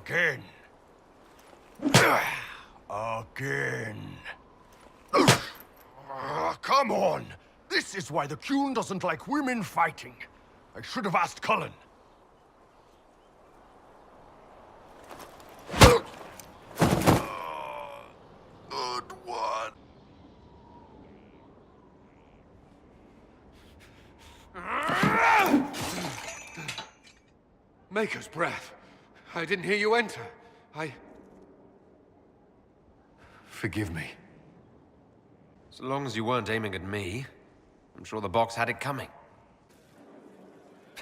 Again. Again. Come on! This is why the Qun doesn't like women fighting. I should have asked Cullen. Good one. Maker's breath. I didn't hear you enter. Forgive me. As long as you weren't aiming at me, I'm sure the box had it coming.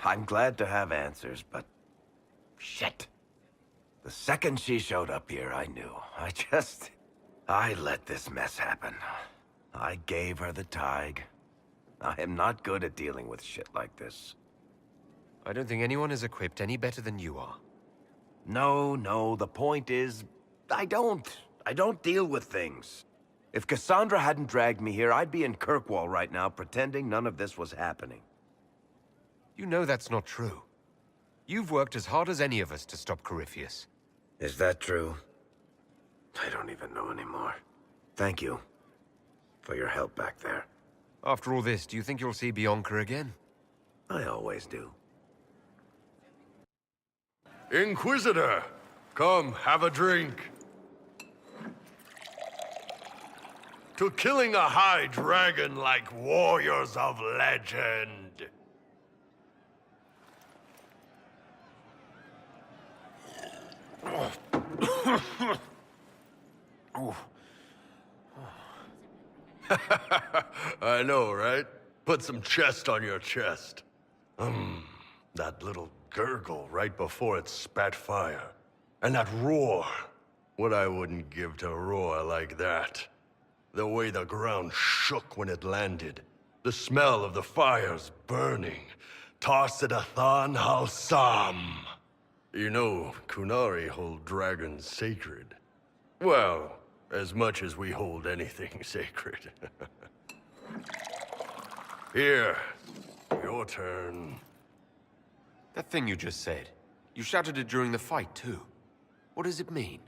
I'm glad to have answers, but... shit. The second she showed up here, I knew. I let this mess happen. I gave her the Tig. I am not good at dealing with shit like this. I don't think anyone is equipped any better than you are. No, the point is... I don't deal with things. If Cassandra hadn't dragged me here, I'd be in Kirkwall right now pretending none of this was happening. You know that's not true. You've worked as hard as any of us to stop Corypheus. Is that true? I don't even know anymore. Thank you for your help back there. After all this, do you think you'll see Bianca again? I always do. Inquisitor, come, have a drink. To killing a high dragon like warriors of legend. I know, right? Put some chest on your chest. That little gurgle right before it spat fire. And that roar. What I wouldn't give to roar like that. The way the ground shook when it landed. The smell of the fires burning. Tarsidathan Halsam. You know, Kunari hold dragons sacred. Well, as much as we hold anything sacred. Here, your turn. That thing you just said, you shouted it during the fight, too. What does it mean?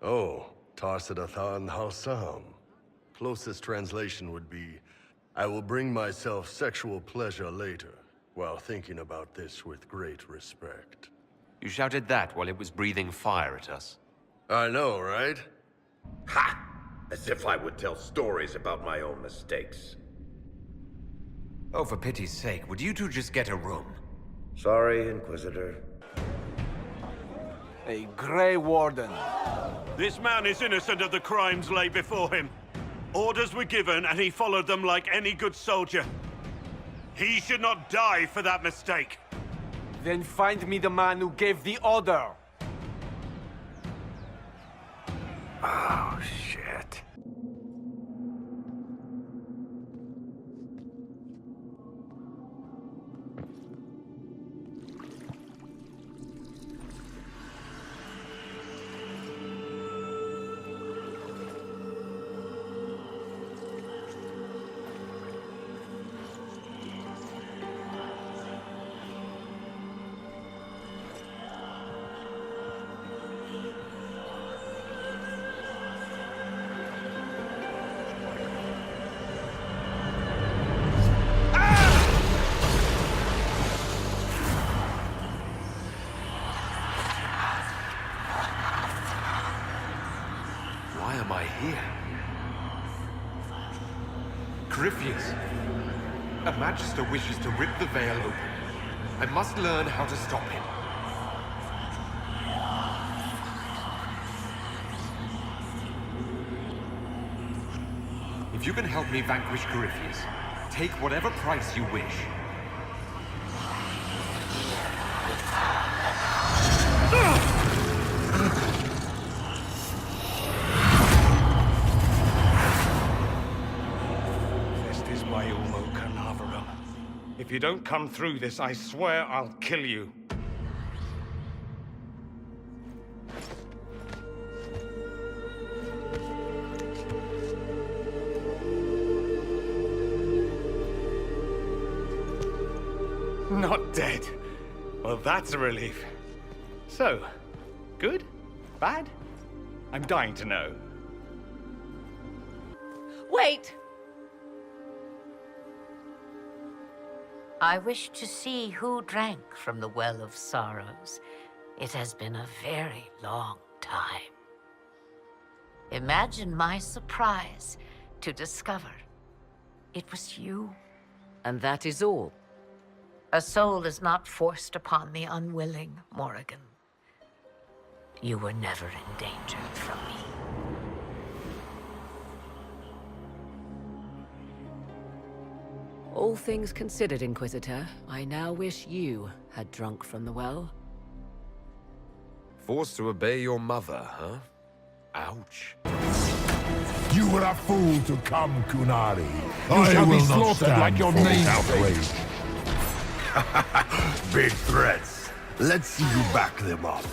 Oh, Tarsidathan Halsam. Closest translation would be, I will bring myself sexual pleasure later, while thinking about this with great respect. You shouted that while it was breathing fire at us. I know, right? Ha! As if I would tell stories about my own mistakes. Oh, for pity's sake, would you two just get a room? Sorry, Inquisitor. A Grey Warden. This man is innocent of the crimes laid before him. Orders were given, and he followed them like any good soldier. He should not die for that mistake. Then find me the man who gave the order. Oh, shit. Why am I here? Corypheus! A Magister wishes to rip the veil open. I must learn how to stop him. If you can help me vanquish Corypheus, take whatever price you wish. If you don't come through this, I swear I'll kill you. Not dead. Well, that's a relief. So, good? bad? I'm dying to know. Wait! I wish to see who drank from the Well of Sorrows. It has been a very long time. Imagine my surprise to discover it was you. And that is all. A soul is not forced upon the unwilling, Morrigan. You were never endangered from me. All things considered, Inquisitor, I now wish you had drunk from the well. Forced to obey your mother, huh? Ouch. You were a fool to come, Kunari. You shall be will not slaughtered stand like your for this namesake. outrage. Big threats. Let's see you back them up.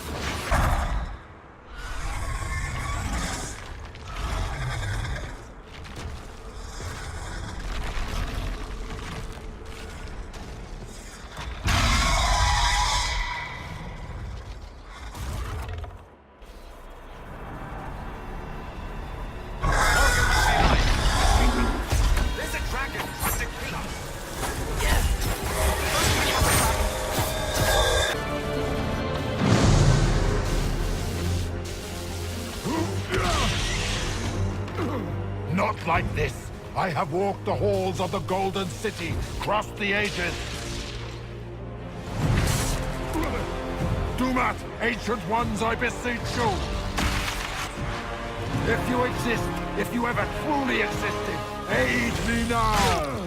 There's a dragon trying to kill us! Not like this. I have walked the halls of the Golden City, crossed the ages. Dumat, ancient ones, I beseech you. If you exist, if you ever truly existed, aid me now!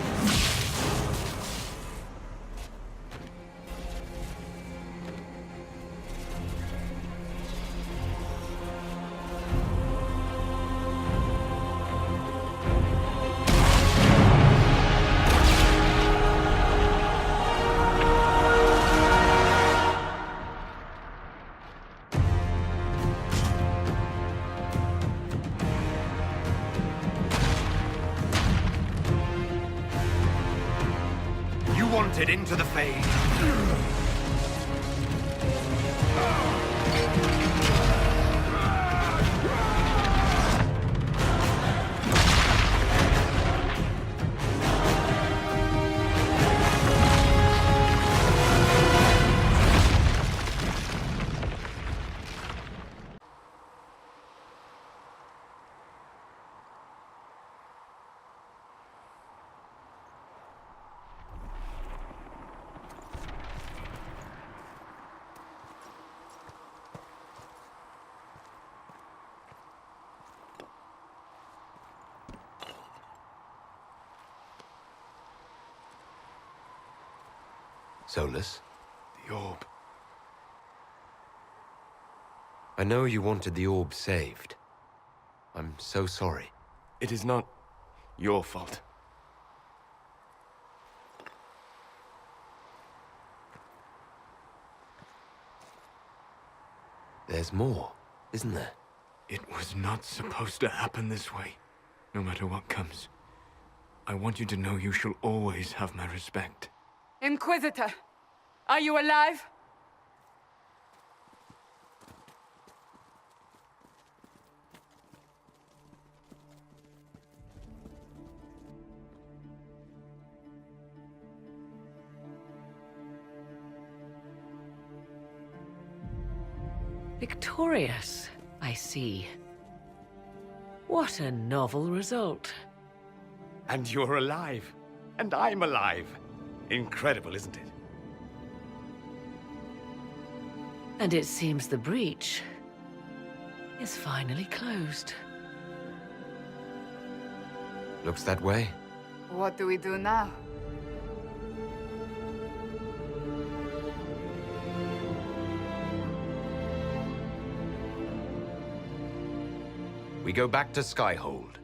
You wanted into the Fade. Solus, The orb. I know you wanted the orb saved. I'm so sorry. It is not your fault. There's more, isn't there? It was not supposed to happen this way. No matter what comes. I want you to know you shall always have my respect. Inquisitor, are you alive? Victorious, I see. What a novel result. And you're alive. And I'm alive. Incredible, isn't it? And it seems the breach is finally closed. Looks that way. What do we do now? We go back to Skyhold.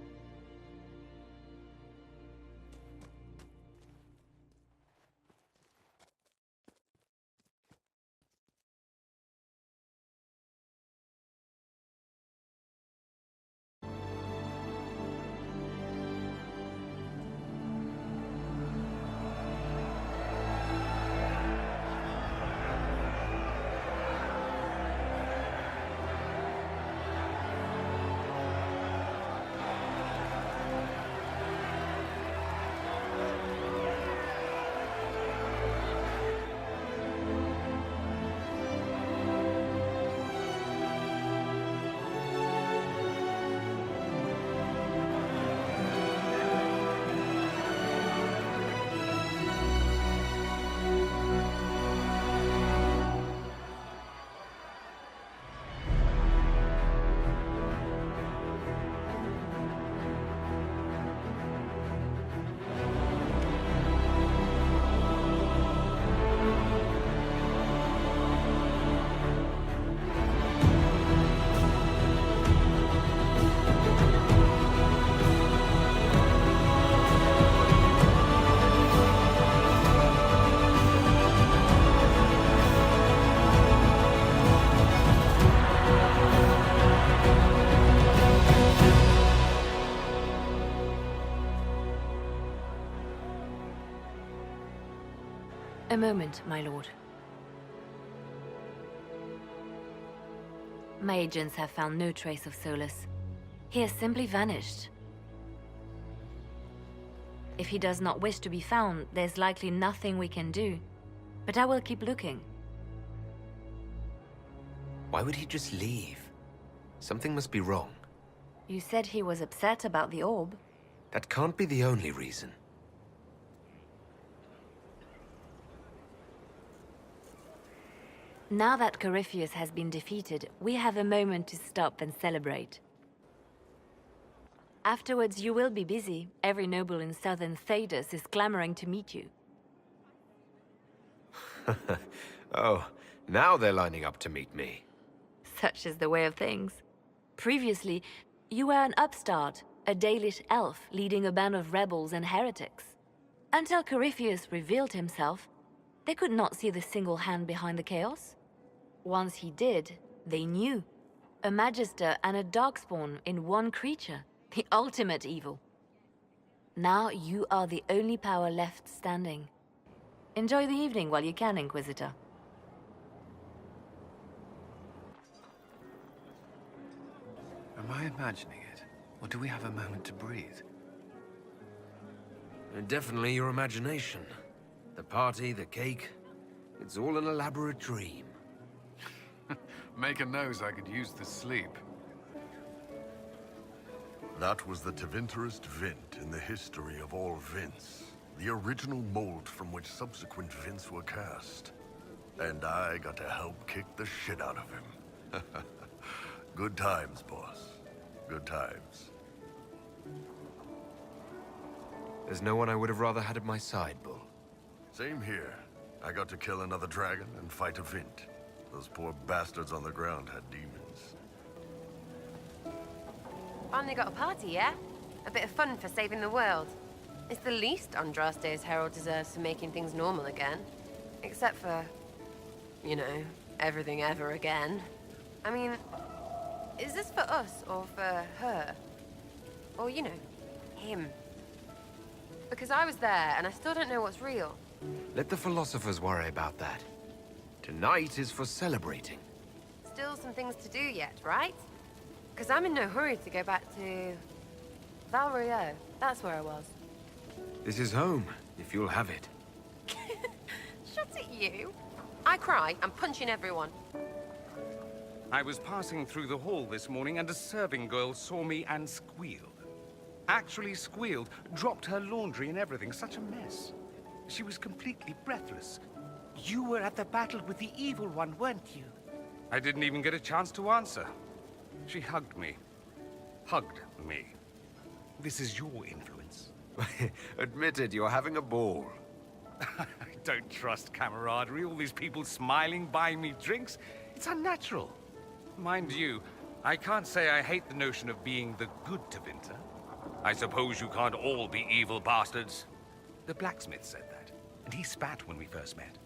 A moment, my lord. My agents have found no trace of Solus. He has simply vanished. If he does not wish to be found, there's likely nothing we can do. But I will keep looking. Why would he just leave? Something must be wrong. You said he was upset about the orb. That can't be the only reason. Now that Corypheus has been defeated, we have a moment to stop and celebrate. Afterwards, you will be busy. Every noble in southern Thedas is clamoring to meet you. Oh, now they're lining up to meet me. Such is the way of things. Previously, you were an upstart, a Dalish elf leading a band of rebels and heretics. Until Corypheus revealed himself, they could not see the single hand behind the chaos. Once he did, they knew. A Magister and a Darkspawn in one creature. The ultimate evil. Now you are the only power left standing. Enjoy the evening while you can, Inquisitor. Am I imagining it? Or do we have a moment to breathe? Definitely your imagination. The party, the cake, it's all an elaborate dream. Make a nose, I could use the sleep. That was the Tevinterest Vint in the history of all Vints. The original mold from which subsequent Vints were cast. And I got to help kick the shit out of him. Good times, boss. Good times. There's no one I would have rather had at my side, Bull. Same here. I got to kill another dragon and fight a Vint. Those poor bastards on the ground had demons. Finally got a party, yeah? A bit of fun for saving the world. It's the least Andraste's herald deserves for making things normal again. Except for, you know, everything ever again. I mean, is this for us or for her? Or, you know, him? Because I was there and I still don't know what's real. Let the philosophers worry about that. Tonight is for celebrating. Still some things to do yet, right? Because I'm in no hurry to go back to... Val Rio. That's where I was. This is home, if you'll have it. Shut it, you. I cry, I'm punching everyone. I was passing through the hall this morning and a serving girl saw me and squealed. Actually squealed, dropped her laundry and everything, such a mess. She was completely breathless. You were at the battle with the evil one, weren't you? I didn't even get a chance to answer. She hugged me. Hugged me. This is your influence. Admit it, you're having a ball. I don't trust camaraderie, all these people smiling, buying me drinks. It's unnatural. Mind you, I can't say I hate the notion of being the good Tevinter. I suppose you can't all be evil bastards. The blacksmith said that, and he spat when we first met.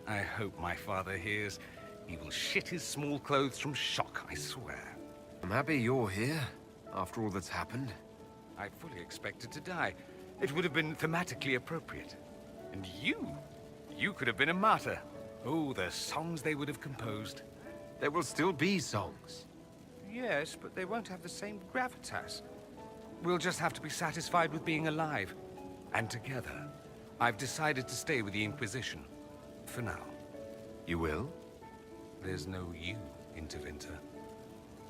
I hope my father hears. He will shit his small clothes from shock, I swear. I'm happy you're here, after all that's happened. I fully expected to die. It would have been thematically appropriate. And you could have been a martyr. Oh, the songs they would have composed. There will still be songs. Yes, but they won't have the same gravitas. We'll just have to be satisfied with being alive. And together. I've decided to stay with the Inquisition. For now. You will? There's no you in Tevinter.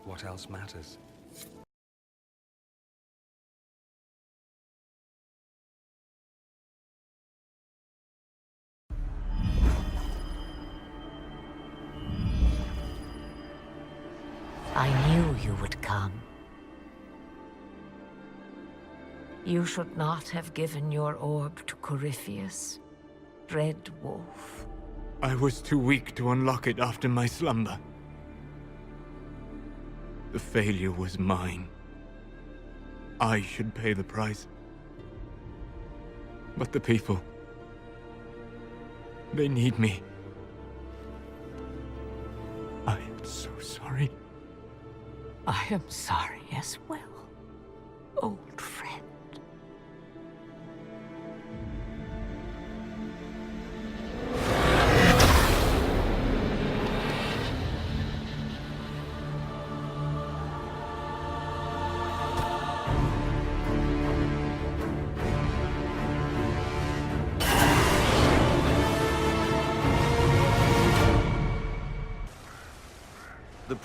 What else matters? I knew you would come. You should not have given your orb to Corypheus, Red Wolf. I was too weak to unlock it after my slumber. The failure was mine. I should pay the price. But the people... they need me. I am so sorry. I am sorry as well, old friend.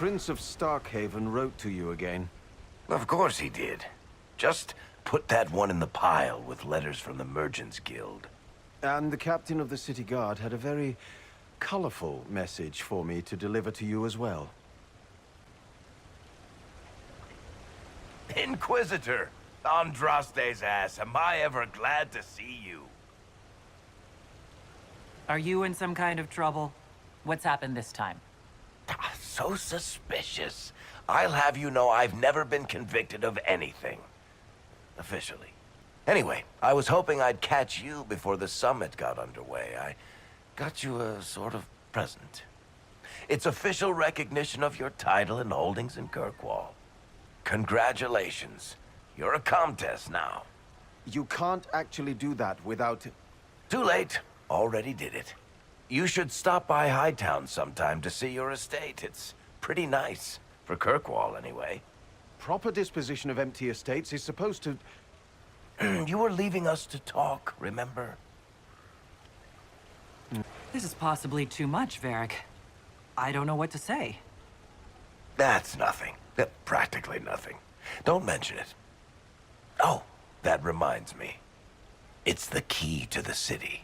Prince of Starkhaven wrote to you again. Of course he did. Just put that one in the pile with letters from the Merchants Guild. And the captain of the city guard had a very colorful message for me to deliver to you as well. Inquisitor! Andraste's ass, am I ever glad to see you. Are you in some kind of trouble? What's happened this time? So suspicious. I'll have you know I've never been convicted of anything. Officially. Anyway, I was hoping I'd catch you before the summit got underway. I got you a sort of present. It's official recognition of your title and holdings in Kirkwall. Congratulations. You're a Comtesse now. You can't actually do that without... Too late. Already did it. You should stop by Hightown sometime to see your estate. It's pretty nice. For Kirkwall, anyway. Proper disposition of empty estates is supposed to... You were leaving us to talk, remember? This is possibly too much, Varric. I don't know what to say. That's nothing. Practically nothing. Don't mention it. Oh, that reminds me. It's the key to the city.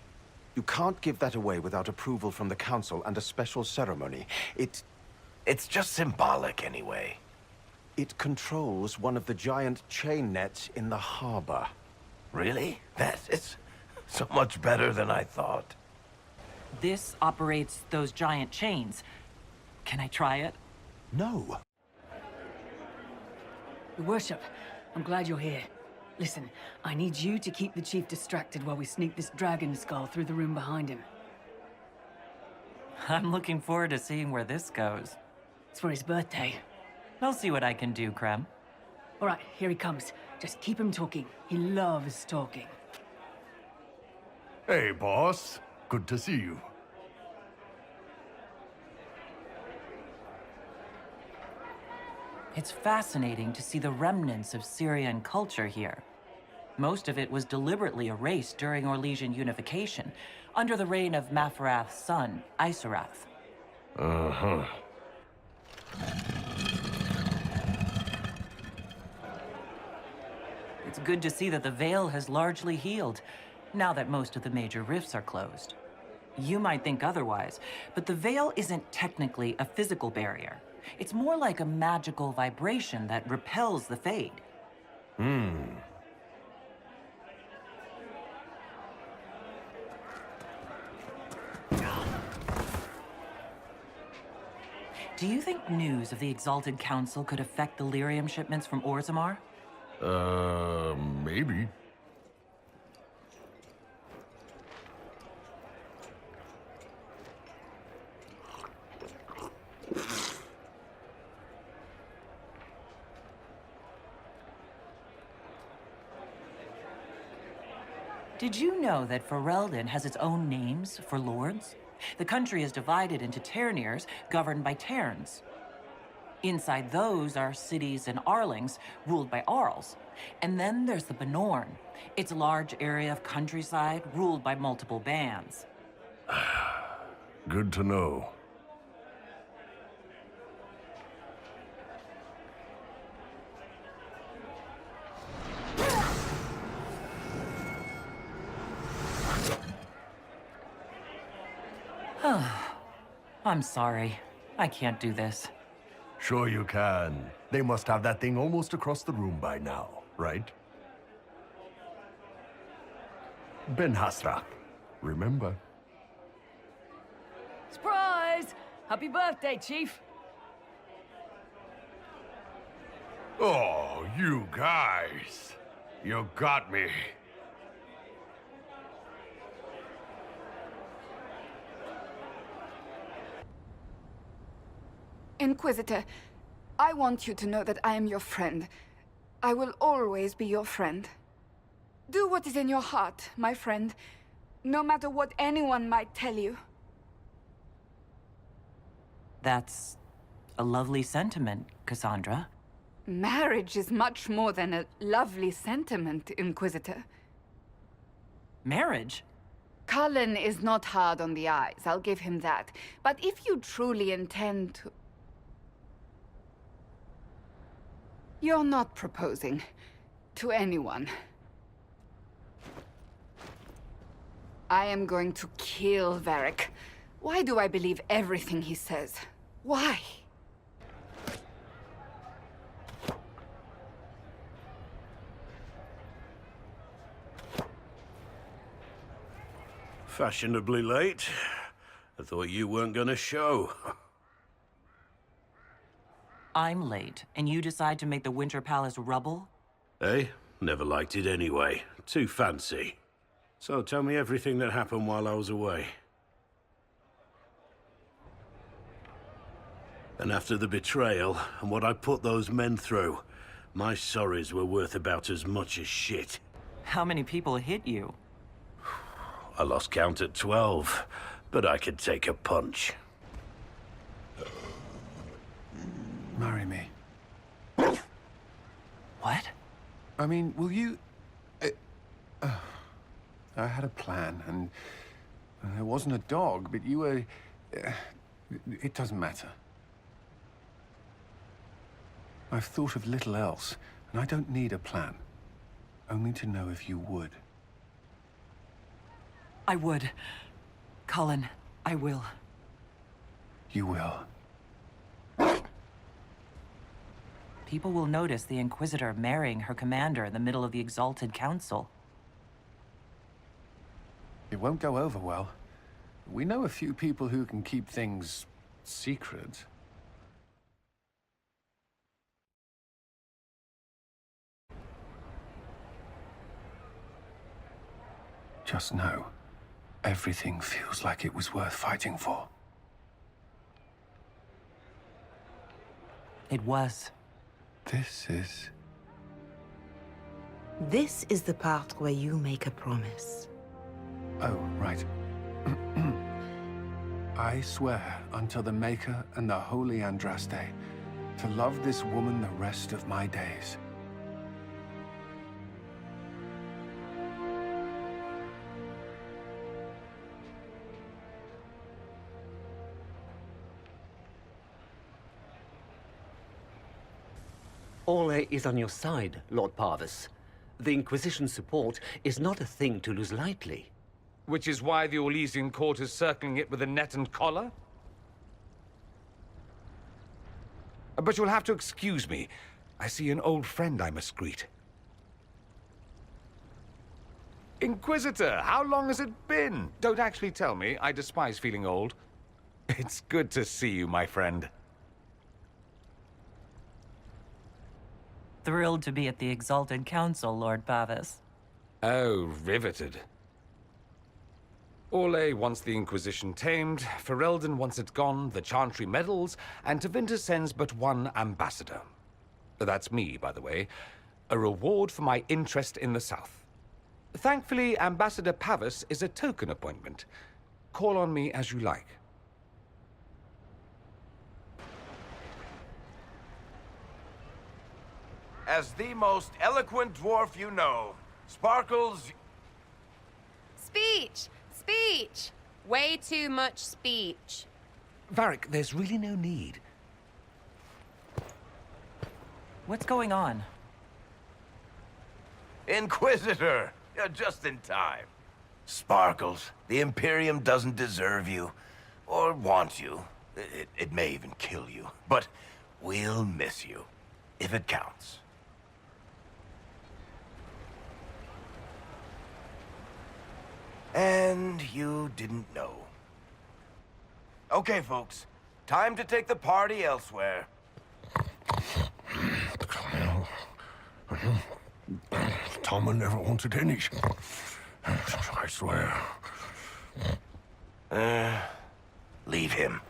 You can't give that away without approval from the council and a special ceremony. It's just symbolic, anyway. It controls one of the giant chain nets in the harbor. Really? That is so much better than I thought. This operates those giant chains. Can I try it? No. Your worship, I'm glad you're here. Listen, I need you to keep the chief distracted while we sneak this dragon skull through the room behind him. I'm looking forward to seeing where this goes. It's for his birthday. I'll see what I can do, Krem. All right, here he comes. Just keep him talking. He loves talking. Hey, boss. Good to see you. It's fascinating to see the remnants of Syrian culture here. Most of it was deliberately erased during Orlesian unification, under the reign of Mafarath's son, Isarath. Uh-huh. It's good to see that the Veil has largely healed, now that most of the major rifts are closed. You might think otherwise, but the Veil isn't technically a physical barrier. It's more like a magical vibration that repels the Fade. Do you think news of the Exalted Council could affect the lyrium shipments from Orzammar? Maybe. Did you know that Ferelden has its own names for lords? The country is divided into Ternirs, governed by Terns. Inside those are cities and Arlings, ruled by Arls. And then there's the Benorn. It's a large area of countryside, ruled by multiple bands. Good to know. I'm sorry. I can't do this. Sure you can. They must have that thing almost across the room by now, right? Ben Hasrak, remember? Surprise! Happy birthday, Chief! Oh, you guys. You got me. Inquisitor, I want you to know that I am your friend. I will always be your friend. Do what is in your heart, my friend, no matter what anyone might tell you. That's a lovely sentiment, Cassandra. Marriage is much more than a lovely sentiment, Inquisitor. Marriage? Cullen is not hard on the eyes, I'll give him that. But if you truly intend to... You're not proposing to anyone. I am going to kill Varric. Why do I believe everything he says? Why? Fashionably late. I thought you weren't gonna show. I'm late, and you decide to make the Winter Palace rubble? Eh? Never liked it anyway. Too fancy. So tell me everything that happened while I was away. And after the betrayal, and what I put those men through, my sorries were worth about as much as shit. How many people hit you? I lost count at 12, but I could take a punch. Marry me. What? I mean, will you... I had a plan, and there wasn't a dog, but you were... it doesn't matter. I've thought of little else, and I don't need a plan. Only to know if you would. I would. Cullen, I will. You will. People will notice the Inquisitor marrying her commander in the middle of the Exalted Council. It won't go over well. We know a few people who can keep things secret. Just know, everything feels like it was worth fighting for. It was. This is the part where you make a promise. Oh, right. I swear unto the Maker and the Holy Andraste to love this woman the rest of my days. Ole is on your side, Lord Parvis. The Inquisition's support is not a thing to lose lightly. Which is why the Orlesian court is circling it with a net and collar? But you'll have to excuse me. I see an old friend I must greet. Inquisitor, how long has it been? Don't actually tell me. I despise feeling old. It's good to see you, my friend. Thrilled to be at the Exalted Council, Lord Parvis. Oh, riveted. Ole wants the Inquisition tamed, Ferelden wants it gone, the Chantry meddles, and Tevinter sends but one ambassador. That's me, by the way. A reward for my interest in the South. Thankfully, Ambassador Pavis is a token appointment. Call on me as you like. As the most eloquent dwarf you know, Sparkles... Speech! Speech! Way too much speech. Varric, there's really no need. What's going on? Inquisitor! You're just in time. Sparkles, the Imperium doesn't deserve you. Or want you. It may even kill you. But we'll miss you. If it counts. And you didn't know. Okay, folks. Time to take the party elsewhere. Tama never wanted any. I swear. Leave him.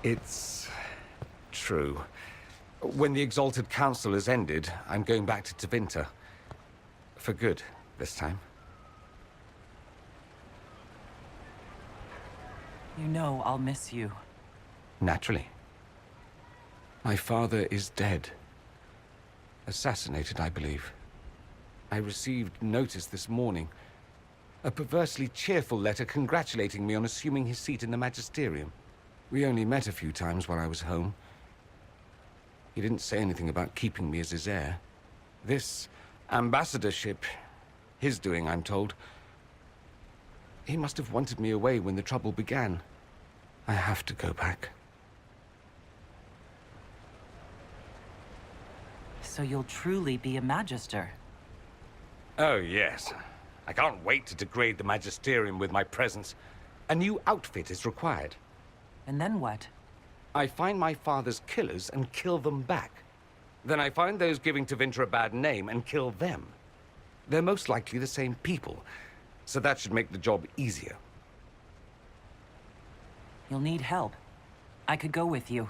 It's true. When the Exalted Council has ended, I'm going back to Tevinter. For good, this time. You know I'll miss you. Naturally. My father is dead. Assassinated, I believe. I received notice this morning. A perversely cheerful letter congratulating me on assuming his seat in the magisterium. We only met a few times while I was home. He didn't say anything about keeping me as his heir. This ambassadorship, his doing, I'm told. He must have wanted me away when the trouble began. I have to go back. So you'll truly be a Magister? Oh, yes. I can't wait to degrade the magisterium with my presence. A new outfit is required. And then what? I find my father's killers and kill them back. Then I find those giving Tevinter a bad name and kill them. They're most likely the same people, so that should make the job easier. You'll need help. I could go with you.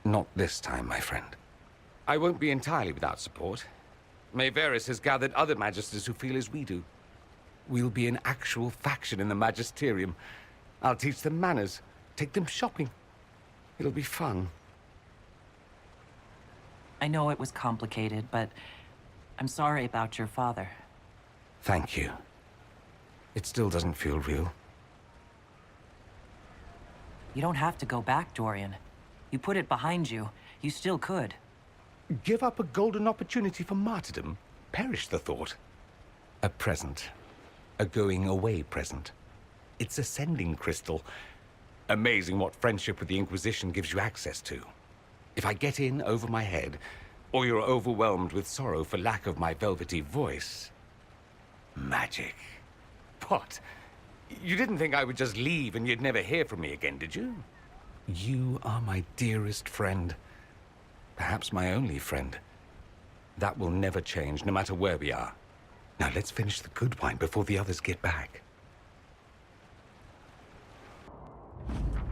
Not this time, my friend. I won't be entirely without support. Maevaris has gathered other magisters who feel as we do. We'll be an actual faction in the magisterium. I'll teach them manners, take them shopping. It'll be fun. I know it was complicated, but I'm sorry about your father. Thank you. It still doesn't feel real. You don't have to go back, Dorian. You put it behind you. You still could. Give up a golden opportunity for martyrdom? Perish the thought. A present. A going-away present. It's a sending crystal. Amazing what friendship with the Inquisition gives you access to. If I get in over my head, or you're overwhelmed with sorrow for lack of my velvety voice... Magic. What? You didn't think I would just leave and you'd never hear from me again, did you? You are my dearest friend. Perhaps my only friend. That will never change, no matter where we are. Now let's finish the good wine before the others get back.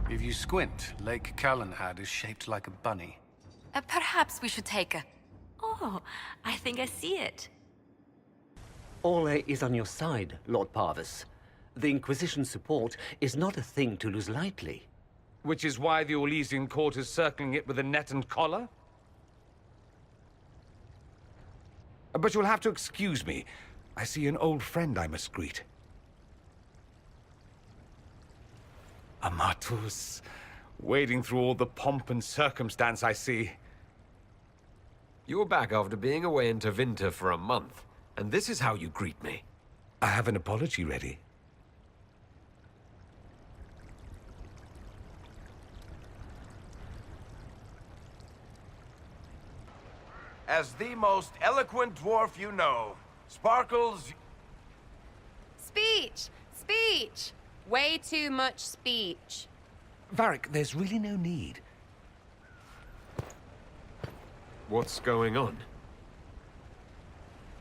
If you squint, Lake Callanhad is shaped like a bunny. Perhaps we should take a... Oh, I think I see it. Orlais is on your side, Lord Parvis. The Inquisition support is not a thing to lose lightly. Which is why the Orlesian court is circling it with a net and collar? But you'll have to excuse me. I see an old friend I must greet. Amatus. Wading through all the pomp and circumstance I see. You're back after being away in Tevinter for a month, and this is how you greet me. I have an apology ready. As the most eloquent dwarf you know, Sparkles... Speech! Speech! Way too much speech. Varric, there's really no need. What's going on?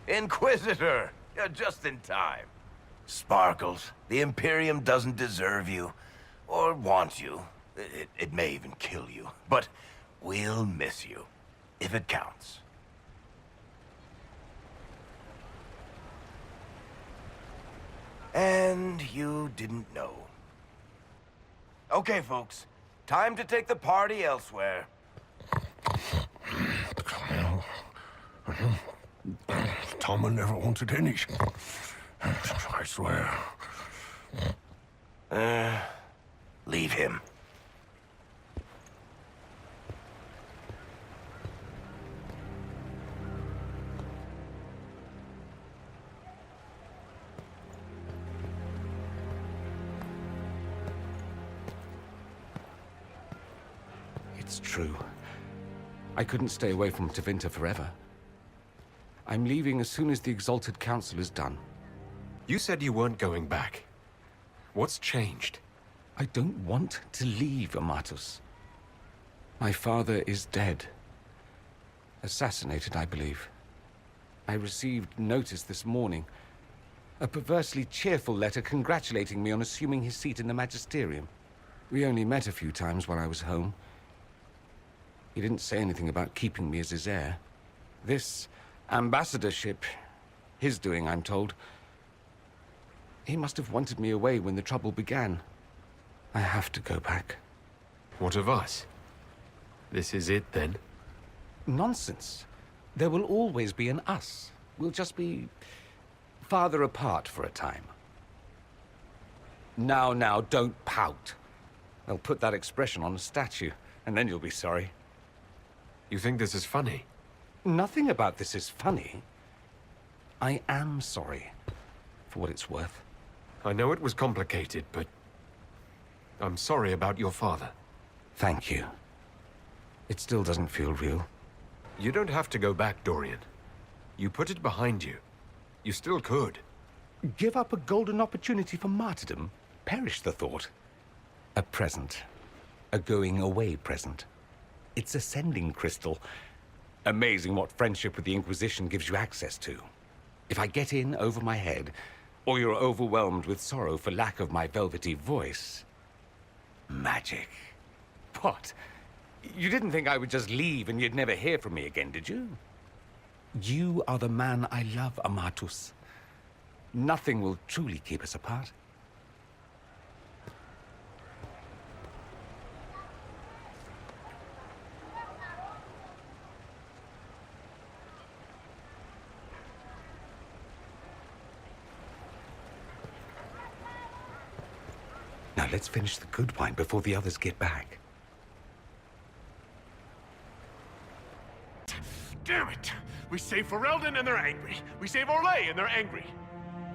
Inquisitor! You're just in time. Sparkles, the Imperium doesn't deserve you. Or want you. It may even kill you. But we'll miss you. If it counts. And you didn't know. Okay, folks. Time to take the party elsewhere. Tama never wanted any. I swear. Leave him. It's true. I couldn't stay away from Tevinter forever. I'm leaving as soon as the Exalted Council is done. You said you weren't going back. What's changed? I don't want to leave, Amatus. My father is dead. Assassinated, I believe. I received notice this morning. A perversely cheerful letter congratulating me on assuming his seat in the magisterium. We only met a few times while I was home. He didn't say anything about keeping me as his heir. This ambassadorship, his doing, I'm told. He must have wanted me away when the trouble began. I have to go back. What of us? This is it, then? Nonsense. There will always be an us. We'll just be farther apart for a time. Now, don't pout. They'll put that expression on a statue, and then you'll be sorry. You think this is funny? Nothing about this is funny. I am sorry, for what it's worth. I know it was complicated, but I'm sorry about your father. Thank you. It still doesn't feel real. You don't have to go back, Dorian. You put it behind you. You still could. Give up a golden opportunity for martyrdom? Perish the thought. A present. A going-away present. It's a sending crystal. Amazing what friendship with the Inquisition gives you access to. If I get in over my head, or you're overwhelmed with sorrow for lack of my velvety voice... magic. What? You didn't think I would just leave and you'd never hear from me again, did you? You are the man I love, Amatus. Nothing will truly keep us apart. Now let's finish the good wine before the others get back. Damn it! We save Ferelden and they're angry. We save Orlais and they're angry.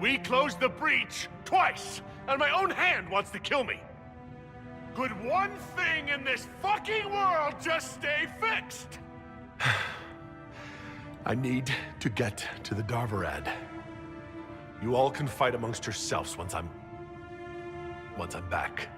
We closed the breach twice, and my own hand wants to kill me. Could one thing in this fucking world just stay fixed? I need to get to the Darvarad. You all can fight amongst yourselves once I'm back.